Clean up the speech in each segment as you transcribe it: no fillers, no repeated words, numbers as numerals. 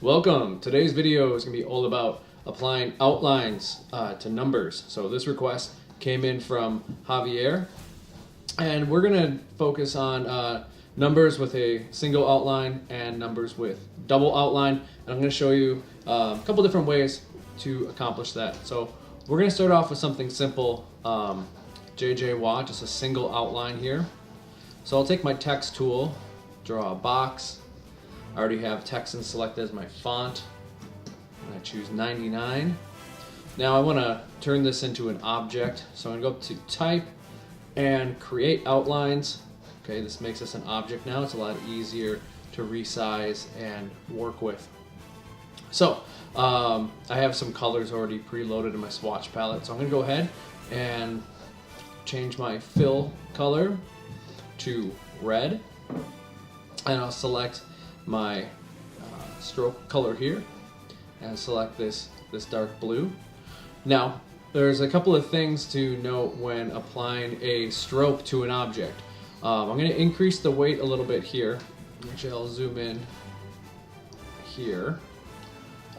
Welcome. Today's video is going to be all about applying outlines to numbers. So this request came in from Javier, and we're going to focus on numbers with a single outline and numbers with double outline. And I'm going to show you a couple different ways to accomplish that. So we're going to start off with something simple, JJY, just a single outline here. So I'll take my text tool, draw a box. I already have Texan selected as my font, and I choose 99. Now I want to turn this into an object, so I'm going to go to Type and Create Outlines. Okay, this makes us an object now. It's a lot easier to resize and work with. So I have some colors already preloaded in my swatch palette, so I'm going to go ahead and change my fill color to red, and I'll select my stroke color here and select this dark blue. Now there's a couple of things to note when applying a stroke to an object. I'm going to increase the weight a little bit here. Actually, I'll zoom in here.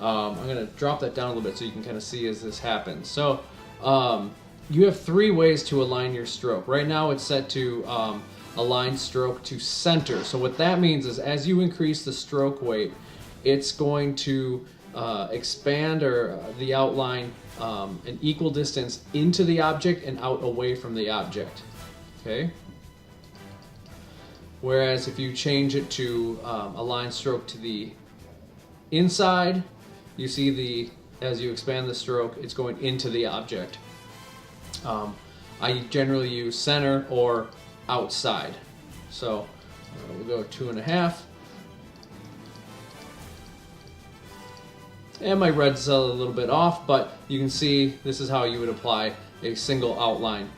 I'm going to drop that down a little bit so you can kind of see as this happens. So you have three ways to align your stroke. Right now it's set to align stroke to center. So what that means is as you increase the stroke weight, it's going to expand the outline an equal distance into the object and out away from the object. Okay. Whereas if you change it to align stroke to the inside, you see as you expand the stroke, it's going into the object. I generally use center or outside. So we'll go 2.5. And my red's a little bit off, but you can see this is how you would apply a single outline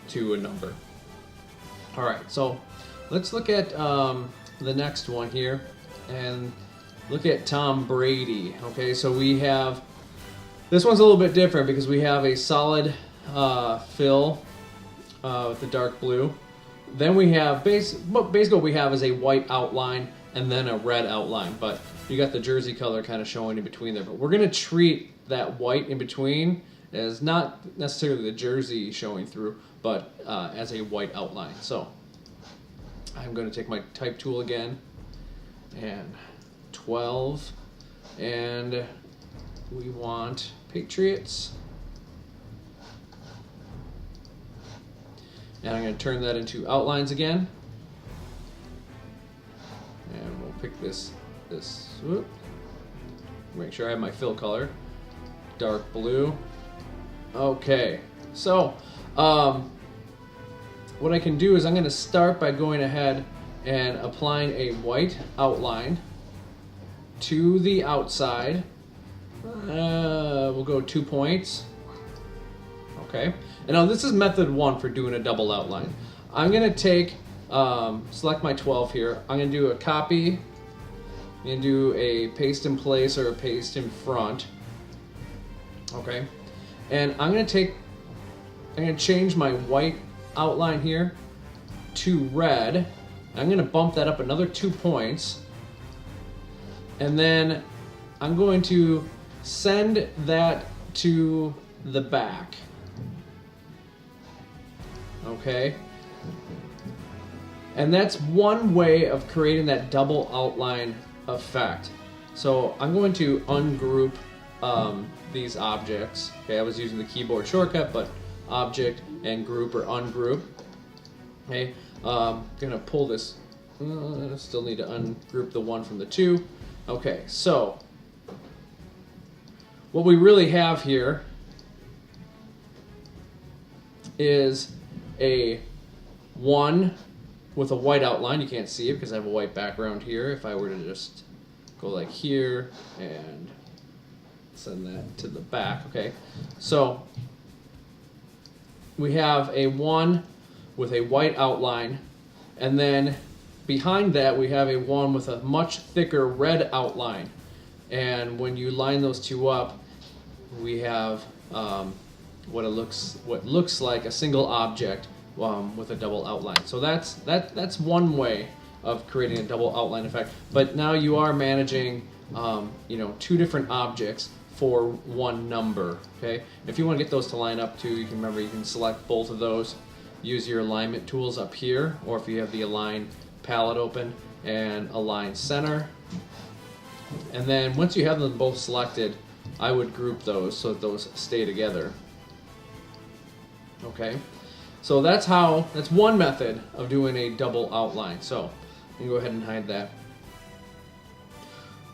to a number. Alright, so let's look at the next one here and look at Tom Brady. Okay, so we have, this one's a little bit different because we have a solid fill with the dark blue. Then we have basically what we have is a white outline and then a red outline, but you got the jersey color kind of showing in between there. But we're going to treat that white in between as not necessarily the jersey showing through, but as a white outline. So I'm going to take my type tool again and 12, and we want Patriots. And I'm going to turn that into outlines again. And we'll pick this whoop, make sure I have my fill color, dark blue. Okay, so what I can do is I'm going to start by going ahead and applying a white outline to the outside. We'll go 2 points. Okay, and now this is method 1 for doing a double outline. I'm going to take, select my 12 here. I'm going to do a copy. I'm going to do a paste in place or a paste in front. Okay, and I'm going to change my white outline here to red. I'm going to bump that up another 2 points. And then I'm going to send that to the back. Okay, and that's one way of creating that double outline effect. So I'm going to ungroup these objects. Okay, I was using the keyboard shortcut, but object and group or ungroup. Okay, gonna pull this. Still need to ungroup the 1 from the 2. Okay, so what we really have here is a 1 with a white outline. You can't see it because I have a white background here. If I were to just go like here and send that to the back. Okay, so we have a 1 with a white outline, and then behind that we have a 1 with a much thicker red outline. And when you line those two up, we have what looks like a single object with a double outline. So that's one way of creating a double outline effect. But now you are managing two different objects for one number. Okay, if you want to get those to line up too, you can select both of those, use your alignment tools up here, or if you have the align palette open, and align center. And then once you have them both selected, I would group those so that those stay together. Okay, so that's one method of doing a double outline. So I'm gonna go ahead and hide that.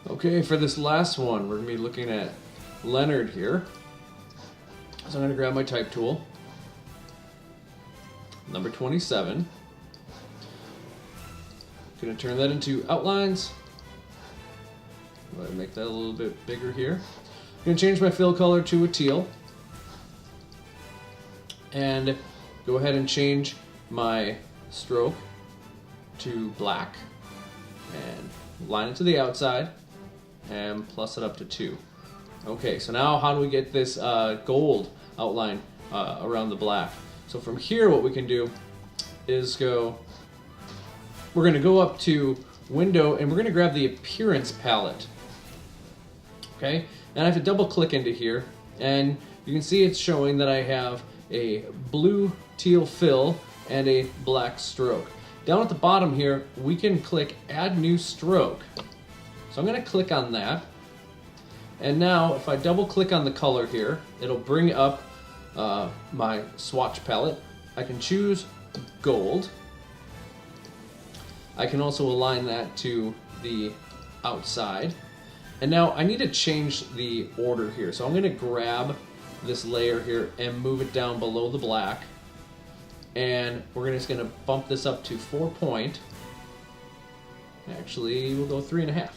Okay, for this last one, we're gonna be looking at Leonard here. So I'm gonna grab my type tool, number 27. Gonna turn that into outlines. Go ahead and make that a little bit bigger here. I'm gonna change my fill color to a teal. And go ahead and change my stroke to black. And line it to the outside and plus it up to 2. Okay, so now how do we get this gold outline around the black? So from here what we can do is we're going to go up to Window and we're going to grab the Appearance palette. Okay, and I have to double click into here and you can see it's showing that I have a blue teal fill and a black stroke. Down at the bottom here we can click Add New Stroke. So I'm going to click on that. And now if I double click on the color here, it'll bring up my swatch palette. I can choose gold. I can also align that to the outside. And now I need to change the order here. So I'm going to grab this layer here and move it down below the black. And we're just going to bump this up to 4 point. Actually, we'll go 3.5.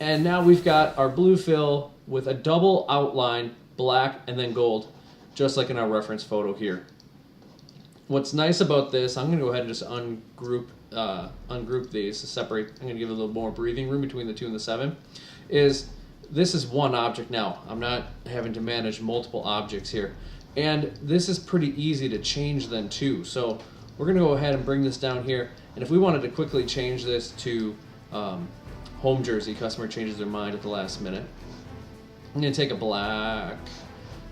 And now we've got our blue fill with a double outline, black and then gold, just like in our reference photo here. What's nice about this, I'm going to go ahead and just ungroup these to separate. I'm going to give it a little more breathing room between the 2 and the 7. Is this is one object now. I'm not having to manage multiple objects here. And this is pretty easy to change then too. So we're going to go ahead and bring this down here. And if we wanted to quickly change this to home jersey, customer changes their mind at the last minute. I'm going to take a black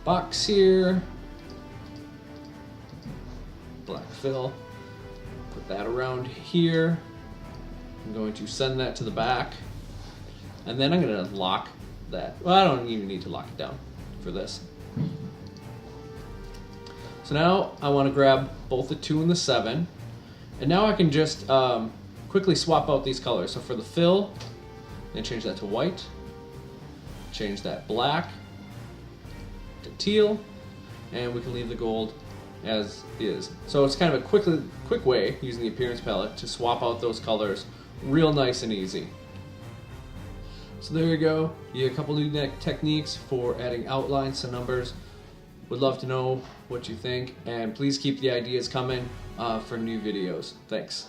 box here. Black fill. Put that around here. I'm going to send that to the back. And then I'm going to lock that. Well, I don't even need to lock it down for this. So now I want to grab both the 2 and the 7. And now I can just quickly swap out these colors. So for the fill, and change that to white. Change that black to teal. And we can leave the gold as is. So it's kind of a quick way, using the Appearance palette, to swap out those colors real nice and easy. So there you go. You have a couple new techniques for adding outlines to numbers. Would love to know what you think, and please keep the ideas coming for new videos. Thanks.